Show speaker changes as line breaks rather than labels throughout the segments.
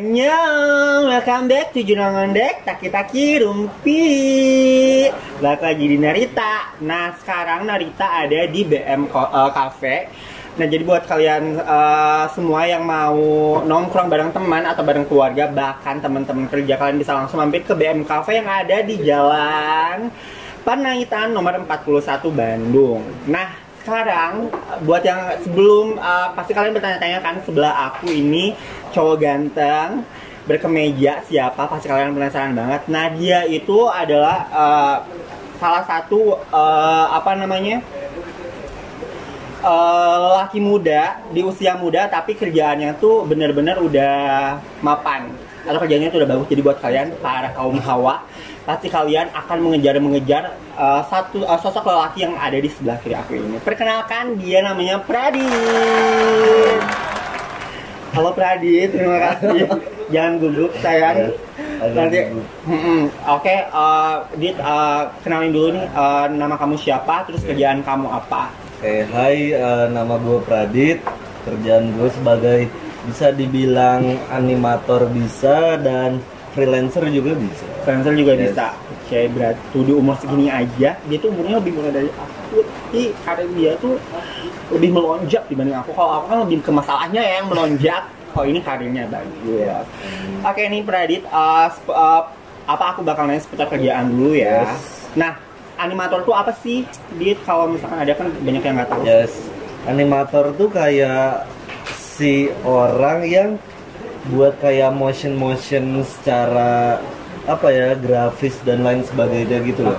Annyeong, welcome back to Junangan Dek Taki-Taki Rumpi. Balik lagi di Narita. Nah, sekarang Narita ada di BM Cafe. Nah, jadi buat kalian semua yang mau nongkrong bareng teman atau bareng keluarga, bahkan teman-teman kerja, kalian bisa langsung mampir ke BM Cafe yang ada di Jalan Panaitan nomor 41 Bandung. Nah, sekarang buat yang sebelum pasti kalian bertanya-tanya kan, sebelah aku ini cowok ganteng berkemeja siapa, pasti kalian penasaran banget. Nah, dia itu adalah salah satu lelaki muda di usia muda, tapi kerjaannya tuh bener-bener udah mapan atau kerjanya tuh udah bagus. Jadi buat kalian para kaum hawa, pasti kalian akan mengejar sosok lelaki yang ada di sebelah kiri aku ini. Perkenalkan, dia namanya Pradit. Halo Pradit, terima kasih. Jangan gugup sayang. Nanti, oke, Dit, kenalin dulu nih, nama kamu siapa, terus kerjaan kamu apa?
Hai, nama gue Pradit. Kerjaan gue sebagai bisa dibilang animator bisa dan freelancer juga bisa.
Freelancer juga bisa. Oke, berarti tuh di umur segini aja, dia tuh umurnya lebih muda dari aku. Tapi karir dia tuh lebih melonjak dibanding aku. Kalau aku kan lebih ke masalahnya ya yang melonjak. Kalau ini karirnya bagus. Oke, nih Pradit, apa aku bakal nanya seputar kerjaan dulu ya. Nah, animator tuh apa sih? Dia kalau misalkan ada kan banyak yang nggak tahu.
Animator tuh kayak si orang yang buat kayak motion secara grafis dan lain sebagainya gitu loh.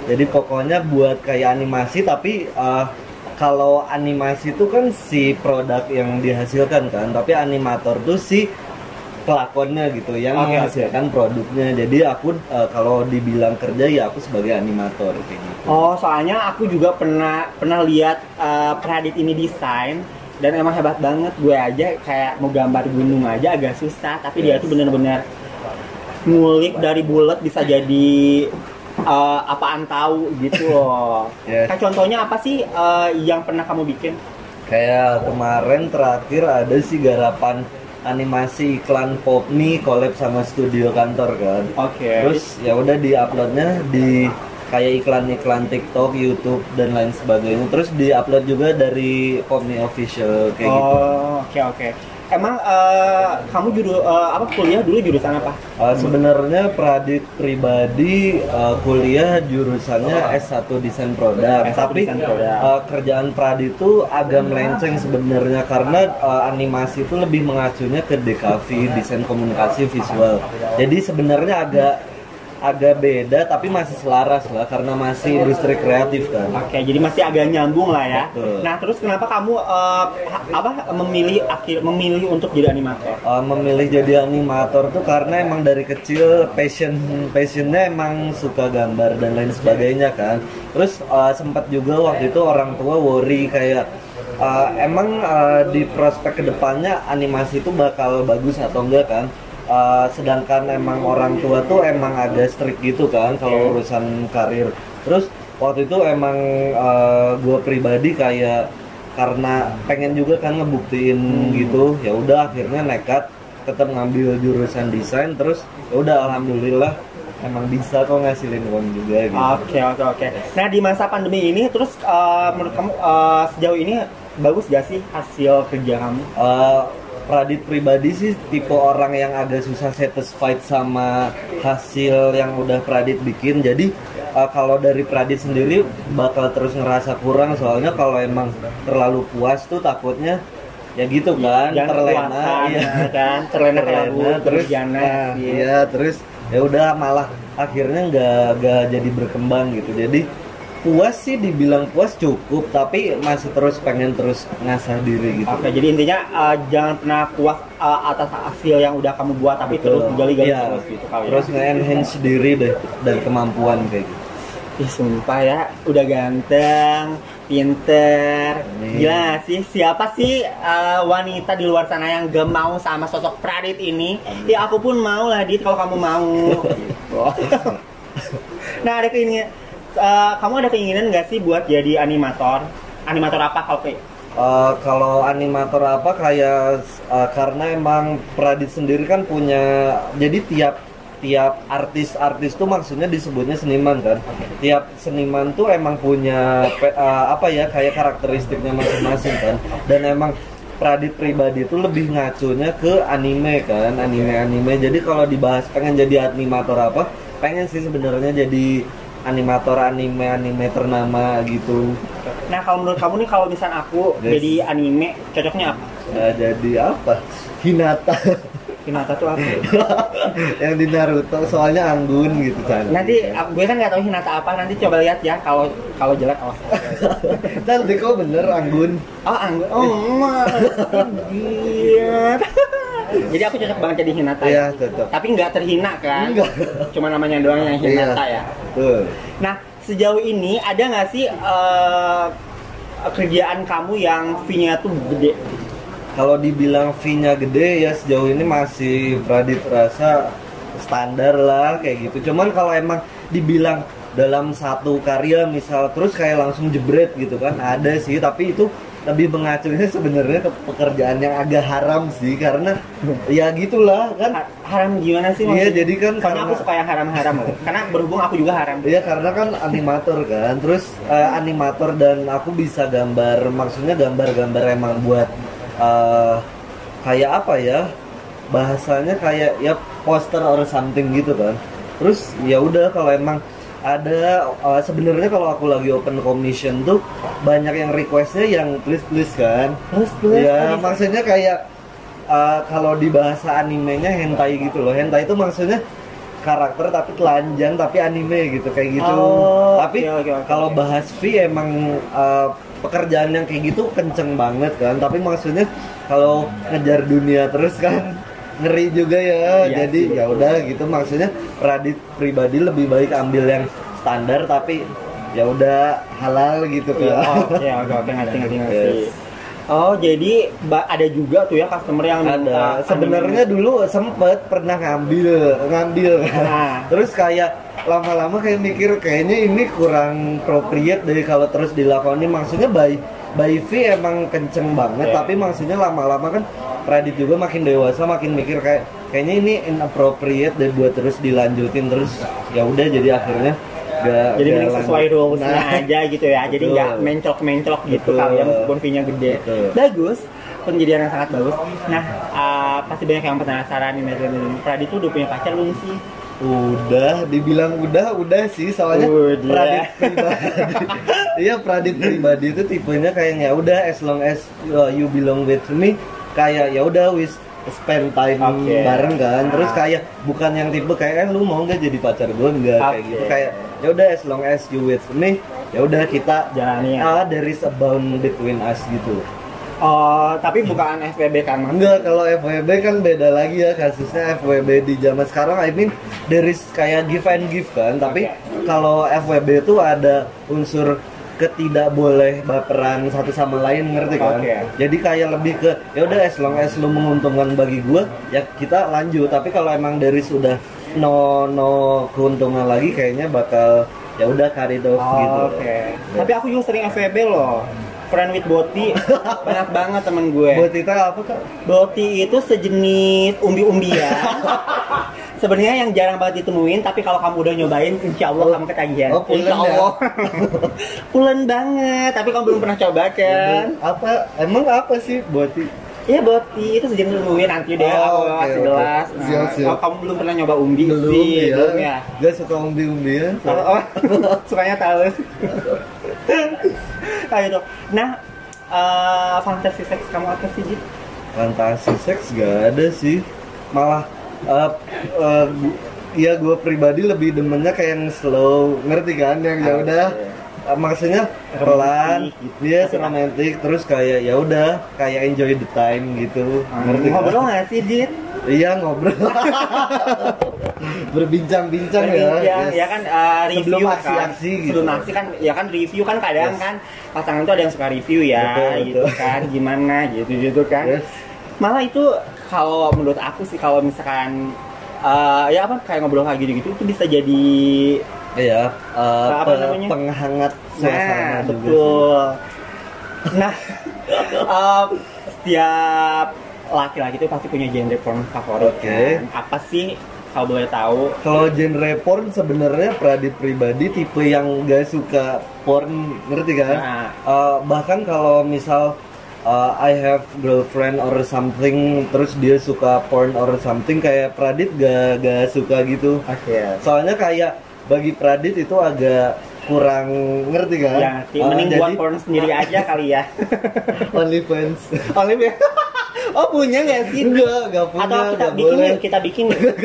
Jadi pokoknya buat kayak animasi, tapi kalau animasi itu kan si produk yang dihasilkan kan, tapi animator tuh si pelakonnya gitu yang menghasilkan produknya. Jadi aku kalau dibilang kerja ya aku sebagai animator kayak gitu.
Oh, soalnya aku juga pernah lihat Pradit ini desain dan emang hebat banget. Gue aja kayak mau gambar gunung aja agak susah, tapi dia tuh bener-bener ngulik dari bulat bisa jadi apaan tahu gitu loh. Kayak contohnya apa sih yang pernah kamu bikin?
Kayak kemarin terakhir ada sih garapan animasi iklan Popni collab sama studio kantor kan. Terus ya udah di-uploadnya di kayak iklan-iklan TikTok, YouTube dan lain sebagainya. Terus di-upload juga dari Popni official kayak gitu.
Oke. Emang kamu kuliah dulu jurusan apa?
Sebenarnya Pradit pribadi kuliah jurusannya S1 Desain Produk. Tapi kerjaan Pradit itu agak melenceng sebenarnya karena animasi itu lebih mengacunya ke DKV, desain komunikasi visual. Jadi sebenarnya agak beda tapi masih selaras lah karena masih industri kreatif kan.
Oke, jadi masih agak nyambung lah ya.
Betul. Nah,
terus kenapa kamu memilih untuk jadi animator?
Memilih jadi animator tuh karena emang dari kecil passionnya emang suka gambar dan lain sebagainya kan. Terus sempat juga waktu itu orang tua worry kayak di prospek kedepannya animasi itu bakal bagus atau enggak kan. Sedangkan emang orang tua tuh emang agak strict gitu kan kalau urusan karir. Terus waktu itu emang gue pribadi kayak karena pengen juga kan ngebuktiin gitu, ya udah akhirnya nekat tetap ngambil jurusan desain. Terus ya udah alhamdulillah emang bisa kok ngasilin uang juga gitu.
Oke. Nah, di masa pandemi ini terus menurut kamu sejauh ini bagus gak sih hasil kerja kamu?
Pradit pribadi sih tipe orang yang agak susah satisfied sama hasil yang udah Pradit bikin. Jadi kalau dari Pradit sendiri bakal terus ngerasa kurang, soalnya kalau emang terlalu puas tuh takutnya ya gitu kan, terlena terus terus ya udah malah akhirnya nggak jadi berkembang gitu. Jadi puas sih dibilang puas cukup, tapi masih terus pengen terus ngasah diri gitu.
Oke, jadi intinya jangan pernah puas atas hasil yang udah kamu buat, tapi terus gali-gali terus gitu kali.
Terus nge-enhance diri deh dan kemampuan kayak gitu.
Ih, sumpah ya, udah ganteng, pinter. Gila sih, siapa sih wanita di luar sana yang gak mau sama sosok Pradit ini? Ya aku pun mau lah, Dit, kalau kamu mau. Nah, kamu ada keinginan nggak sih buat jadi animator? Animator apa?
Kalau animator apa kayak karena emang Pradit sendiri kan punya, jadi tiap artis tuh maksudnya disebutnya seniman kan. Tiap seniman tuh emang punya apa ya, kayak karakteristiknya masing-masing kan. Dan emang Pradit pribadi itu lebih ngacunya ke anime kan, anime. Jadi kalau dibahas pengen jadi animator apa, pengen sih sebenarnya jadi animator anime ternama gitu.
Nah, kalau menurut kamu nih, kalau misalnya aku jadi anime, cocoknya apa?
Jadi apa? Hinata.
Hinata tuh apa?
Yang di Naruto, soalnya anggun gitu kan.
Nanti gue kan nggak tahu Hinata apa, nanti coba lihat ya. Kalau jelek awas.
Nanti kau bener anggun.
Oh, anggun. Oh, jadi aku cocok banget jadi Hinata.
Iya,
ya?
cocok.
Tapi nggak terhina kan?
Enggak.
Cuma namanya doang yang Hinata ya.
Betul.
Nah, sejauh ini ada nggak sih kerjaan kamu yang fee-nya tuh gede?
Kalau dibilang fee-nya gede ya sejauh ini masih Pradit rasa standar lah kayak gitu. Cuman kalau emang dibilang dalam satu karya misal terus kayak langsung jebret gitu kan, ada sih, tapi itu lebih mengacunya sebenarnya ke pekerjaan yang agak haram sih, karena ya gitulah kan.
Haram gimana sih?
Iya, jadi kan
soalnya aku suka yang haram-haram loh. Karena berhubung aku juga haram.
Iya, karena kan animator kan. Terus animator dan aku bisa gambar, maksudnya gambar-gambar emang buat kayak apa ya? Bahasanya kayak ya poster or something gitu kan. Terus ya udah, kalau emang ada sebenarnya kalau aku lagi open commission tuh banyak yang requestnya yang please kan.
Please
ya maksudnya kayak kalau di bahasa animenya hentai gitu loh. Hentai itu maksudnya karakter tapi telanjang tapi anime gitu kayak gitu. Tapi kalau bahas fee emang pekerjaan yang kayak gitu kenceng banget kan. Tapi maksudnya kalau ngejar dunia terus kan ngeri juga ya. Iya, jadi ya udah gitu, maksudnya Pradit pribadi lebih baik ambil yang standar tapi ya udah halal gitu kan.
Oke, ngerti. Oh, jadi ada juga tuh ya customer yang
ada. Sebenarnya dulu sempet pernah ngambil terus kayak lama-lama kayak mikir kayaknya ini kurang appropriate dari kalau terus dilakonin. Maksudnya by fee emang kenceng banget, tapi maksudnya lama-lama kan Pradit juga makin dewasa, makin mikir kayaknya ini inappropriate dan buat terus dilanjutin terus ya udah, jadi akhirnya
jadi mending sesuai rulesnya aja gitu ya. Jadi nggak menclok gitu kalian meskipun fee-nya gede. Bagus, penjadian yang sangat bagus. Nah, pasti banyak yang penasaran nih, Pradit tuh udah punya pacar belum sih?
Udah, dibilang udah sih, soalnya Pradit pribadi. Iya, Pradit pribadi itu tipenya kayak ya udah, as long as you belong with me, kayak ya udah we spend time bareng kan. Terus kayak bukan yang tipe kayak lu mau nggak jadi pacar gue, enggak kayak gitu. Kayak ya udah, as long as you with me, ya udah kita
jalani.
There is a bond between us gitu.
Oh, tapi bukan FWB kan?
Enggak, kalau FWB kan beda lagi ya kasusnya. FWB di zaman sekarang, I mean there is kayak give and give kan. Tapi kalau FWB itu ada unsur ketidak boleh baperan satu sama lain, ngerti kan? Jadi kayak lebih ke ya udah, as long as lu menguntungkan bagi gue ya kita lanjut. Tapi kalau emang dari sudah no keuntungan lagi, kayaknya bakal ya udah carried off gitu.
Tapi aku juga sering FWB loh. Friend with Boti, banyak banget temen gue.
Boti itu apa kak?
Boti itu sejenis umbi-umbian. Sebenarnya yang jarang banget ditemuin, tapi kalau kamu udah nyobain, insya Allah kamu ketagihan. Insya Allah. Pulen banget, tapi kamu belum pernah coba kan?
Apa? Emang apa sih Boti?
Iya, Boti itu sejenis umbi, nanti deh aku kasih gelas. Kalau kamu belum pernah nyoba umbi sih, belum ya?
Gak suka umbi-umbian.
Sukanya talus. Kayak gitu. Nah, fantasi seks kamu apa sih, Jit?
Fantasi seks gak ada sih. Malah ya gue pribadi lebih demennya kayak yang slow, ngerti kan? Yang ya udah maksudnya pelan, dia romantis, terus kayak ya udah kayak enjoy the time gitu. Ngerti kan?
Ngobrol nggak sih, Jit?
Iya, ngobrol. Berbincang-bincang
ya kan, review
sebelum aksi-aksi
kan.
gitu.
Sebelum aksi kan, ya kan review kan kadang kan pasangan tuh ada yang suka review ya, gitu kan, gimana gitu kan. Malah itu kalau menurut aku sih, kalau misalkan ya apa kayak ngobrol kayak gitu itu bisa jadi
penghangat suasana juga.
Betul. Nah, Setiap laki-laki itu pasti punya genre porn favorit.
Oke.
Kan? Apa sih kalau boleh tahu?
Kalau genre porn sebenarnya Pradit pribadi tipe yang gak suka porn, ngerti kan?
Nah.
Bahkan kalau misal I have girlfriend or something, terus dia suka porn or something, kayak Pradit gak suka gitu.
Oke.
Soalnya kayak bagi Pradit itu agak kurang, ngerti kan?
Ya, mending buat porn sendiri aja kali ya.
OnlyFans.
OnlyFans. Oh punya nggak sih?
Enggak punya.
Atau kita
nggak
bikin
boleh.
yuk, kita bikin yuk.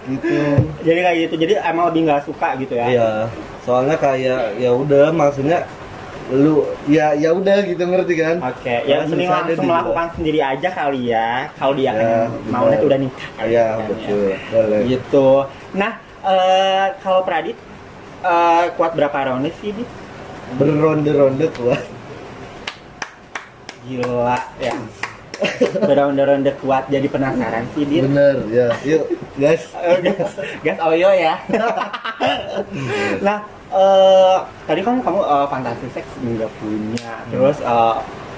Gitu.
Jadi kayak gitu. Jadi emang lebih nggak suka gitu ya?
Iya. Soalnya kayak ya udah, maksudnya lu ya udah gitu, ngerti kan?
Oke, ya
Karena
mending
susah
langsung
deh
melakukan sendiri aja kali ya. Kalau dia
Ya,
kan mau
benar.
udah nikah. kali
Iya,
kan,
betul.
ya.
Boleh.
Gitu. Nah, kalau Pradit kuat berapa round sih, Dit?
Berronde-ronde kuat.
Gila ya. Beronde-ronde kuat, jadi penasaran sih, Dit.
Bener ya. Yuk, guys.
Gas oyo ya. Nah, tadi kan kamu fantasi seks nggak punya, terus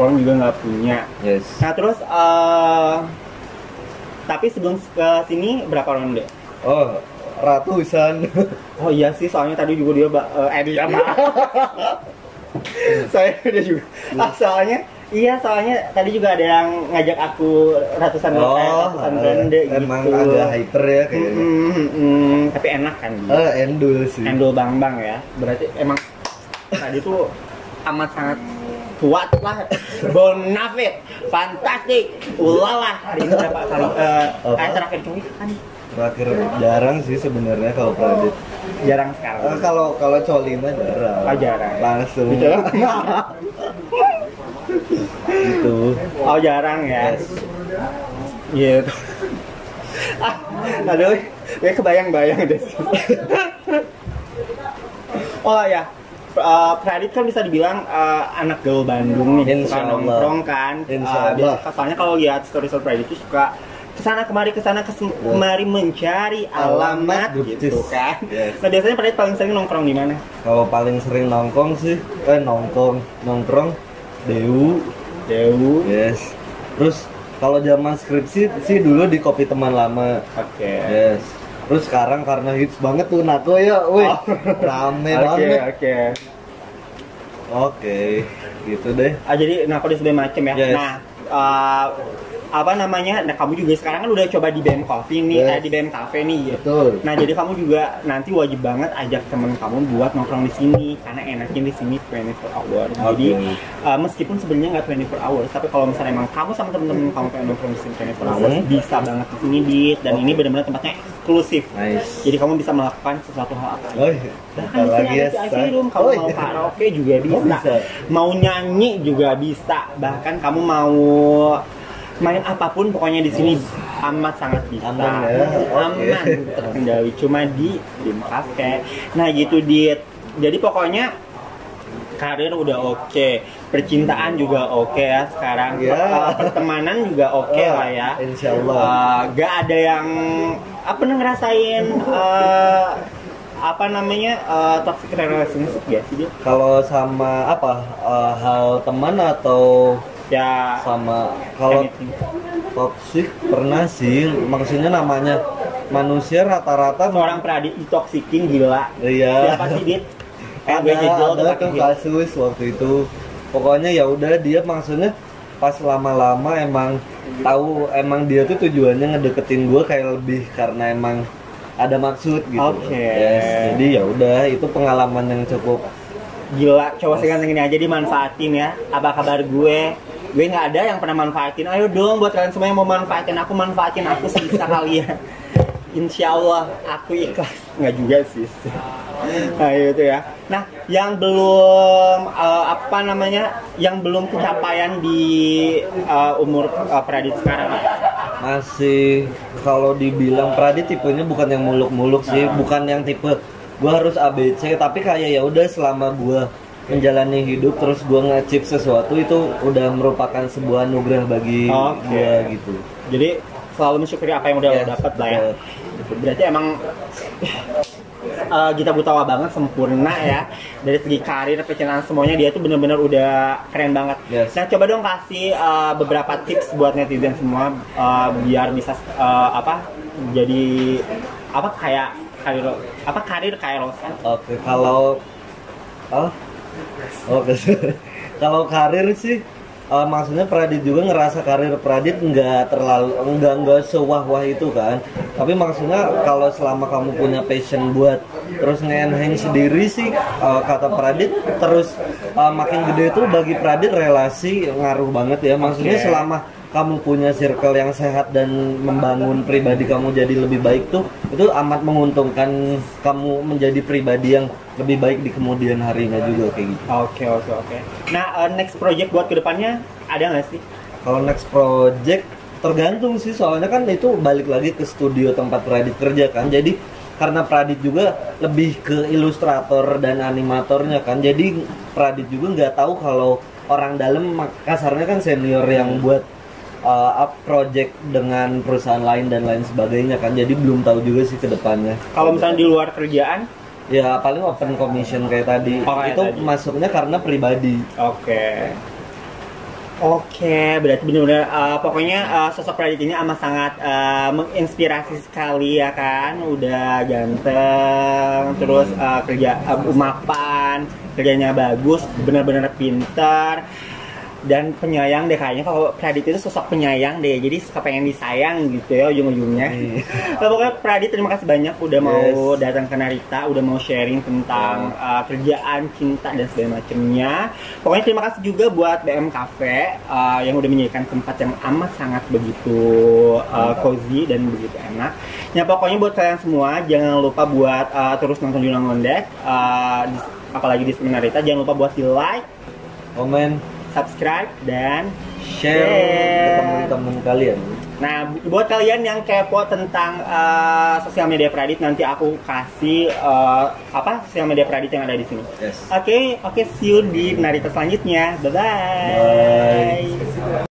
porn juga nggak punya.
Yes.
Nah terus tapi sebelum ke sini berapa ronde?
Oh, ratusan.
Oh iya sih, soalnya tadi juga dia dia saya dia juga. Soalnya tadi juga ada yang ngajak aku ratusan ronde gitu.
Emang agak hyper ya kayaknya.
Tapi enak kan?
Endul sih.
Endul bang ya. Berarti emang tadi tuh amat sangat kuat lah. Bonafit, fantastik, ulala. Hari ini berapa kali? Terakhir kali kan?
Terakhir jarang sih sebenarnya kalau Pradit.
Jarang sekali.
Kalau coli mah jarang.
Oh, jarang.
Langsung.
Gitu.
Gitu.
Oh jarang ya.
Yes.
Gitu. Aduh, gue kebayang-bayang deh. Oh ya, Pradit kan bisa dibilang anak gaul Bandung nih, suka
Insya Allah.
nongkrong kan.
Insya Allah.
Soalnya kalau lihat story Pradit itu suka kesana kemari mencari alamat
Good
gitu
tis.
kan.
Yes.
Nah biasanya Pradit paling sering nongkrong di mana?
Kalau paling sering nongkrong Dewu. Yes. Terus kalau zaman skripsi sih dulu di kopi teman lama.
Oke.
Yes. Terus sekarang karena hits banget tuh Nako ya, wih, rame banget. Oke, gitu deh.
Jadi Nako di segala macem ya.
Yes.
Nah, apa namanya? Nah, kamu juga sekarang kan udah coba di BM Coffee nih,
Yes.
di BM Cafe nih.
Betul.
Nah, jadi kamu juga nanti wajib banget ajak temen kamu buat nongkrong di sini karena enaknya di sini 24 hour. Jadi meskipun sebenarnya nggak 24 hours, tapi kalau misalnya emang kamu sama temen-temen kamu pengen nongkrong di sini 24 hours, bisa banget di sini Dit. Dan ini benar-benar tempatnya eksklusif.
Nice.
Jadi kamu bisa melakukan sesuatu hal apa aja.
Oh,
Bahkan di sini ada VIP room, kamu mau karaoke juga bisa.
bisa.
Mau nyanyi juga bisa. Bahkan kamu mau main apapun pokoknya di sini amat sangat bisa.
Aman ya? Oke.
Aman, terkendali cuma di BM Cafe. Nah gitu Dit. Jadi pokoknya karir udah oke, percintaan juga oke ya sekarang.
Ya.
Pertemanan juga oke lah ya.
Insya Allah.
Gak ada yang ngerasain apa namanya toxic relationship ya sih dia?
Kalau sama apa hal teman atau
Ya
sama kalau
anything.
toxic pernah sih, maksudnya namanya manusia rata-rata
Seorang Pradit ditoksikin gila.
Iya.
Siapa sih Dit?
Ada tuh kasus waktu itu. Pokoknya ya udah, dia maksudnya pas lama-lama emang tahu emang dia tuh tujuannya ngedeketin gue kayak lebih karena emang ada maksud gitu.
Oke.
Yes, jadi ya udah, itu pengalaman yang cukup
Gila, cowok seganteng ini aja dimanfaatin ya. Apa kabar gue? Gue nggak ada yang pernah manfaatin. Ayo dong buat kalian semua yang mau manfaatin aku sebisa kalian. Insya Allah aku ikhlas. Nggak juga sih. Nah itu ya. Nah yang belum apa namanya, yang belum kecapaian di umur Pradit sekarang apa?
masih, kalau dibilang Pradit tipenya bukan yang muluk-muluk sih, bukan yang tipe gue harus ABC, tapi kayak ya udah selama gue menjalani hidup terus gue nge-achieve sesuatu, itu udah merupakan sebuah anugerah bagi gue gitu.
Jadi selalu mensyukuri apa yang udah lo dapat lah ya. Berarti emang Gita Butawa banget, sempurna ya. Dari segi karir, pencernaan semuanya dia tuh bener-bener udah keren banget.
Yes.
Nah coba dong kasih beberapa tips buat netizen semua biar bisa jadi karir kayak Rosa.
Oke, kalau kalau karir sih maksudnya Pradit juga ngerasa karir Pradit nggak sewah-wah itu kan. Tapi maksudnya kalau selama kamu punya passion buat terus nge-enhance sendiri sih, kata Pradit terus makin gede tuh bagi Pradit relasi ngaruh banget ya. Maksudnya selama kamu punya circle yang sehat dan membangun pribadi kamu jadi lebih baik tuh, itu amat menguntungkan kamu menjadi pribadi yang lebih baik di kemudian harinya juga kayak gitu.
Oke. Nah, next project buat kedepannya ada nggak sih?
Kalau next project tergantung sih, soalnya kan itu balik lagi ke studio tempat Pradit kerja kan. Jadi karena Pradit juga lebih ke ilustrator dan animatornya kan, jadi Pradit juga nggak tahu kalau orang dalam kasarnya kan senior yang buat project dengan perusahaan lain dan lain sebagainya kan, jadi belum tahu juga sih ke depannya.
Kalau misalnya di luar kerjaan?
Ya paling open commission kayak tadi. Itu tadi masuknya karena pribadi.
Oke, berarti benar-benar pokoknya sosok Pradit ini amat sangat menginspirasi sekali ya kan. Udah ganteng, terus mapan, kerjanya bagus, benar-benar pintar dan penyayang deh kayaknya. Kalau Pradit itu sosok penyayang deh, jadi suka pengen disayang gitu ya ujung-ujungnya. Pokoknya Pradit terima kasih banyak udah mau datang ke Narita, udah mau sharing tentang kerjaan, cinta dan segala macemnya. Pokoknya terima kasih juga buat BM Cafe yang udah menyediakan tempat yang amat sangat begitu cozy dan begitu enak. Ya pokoknya buat kalian semua jangan lupa buat terus nonton Jurnal Ngondek, apalagi di Narita. Jangan lupa buat di like,
komen,
subscribe dan
share ke teman-teman kalian.
Nah, buat kalian yang kepo tentang sosial media Pradit, nanti aku kasih sosial media Pradit yang ada di sini.
Yes.
Oke, see you di Narita selanjutnya. Bye.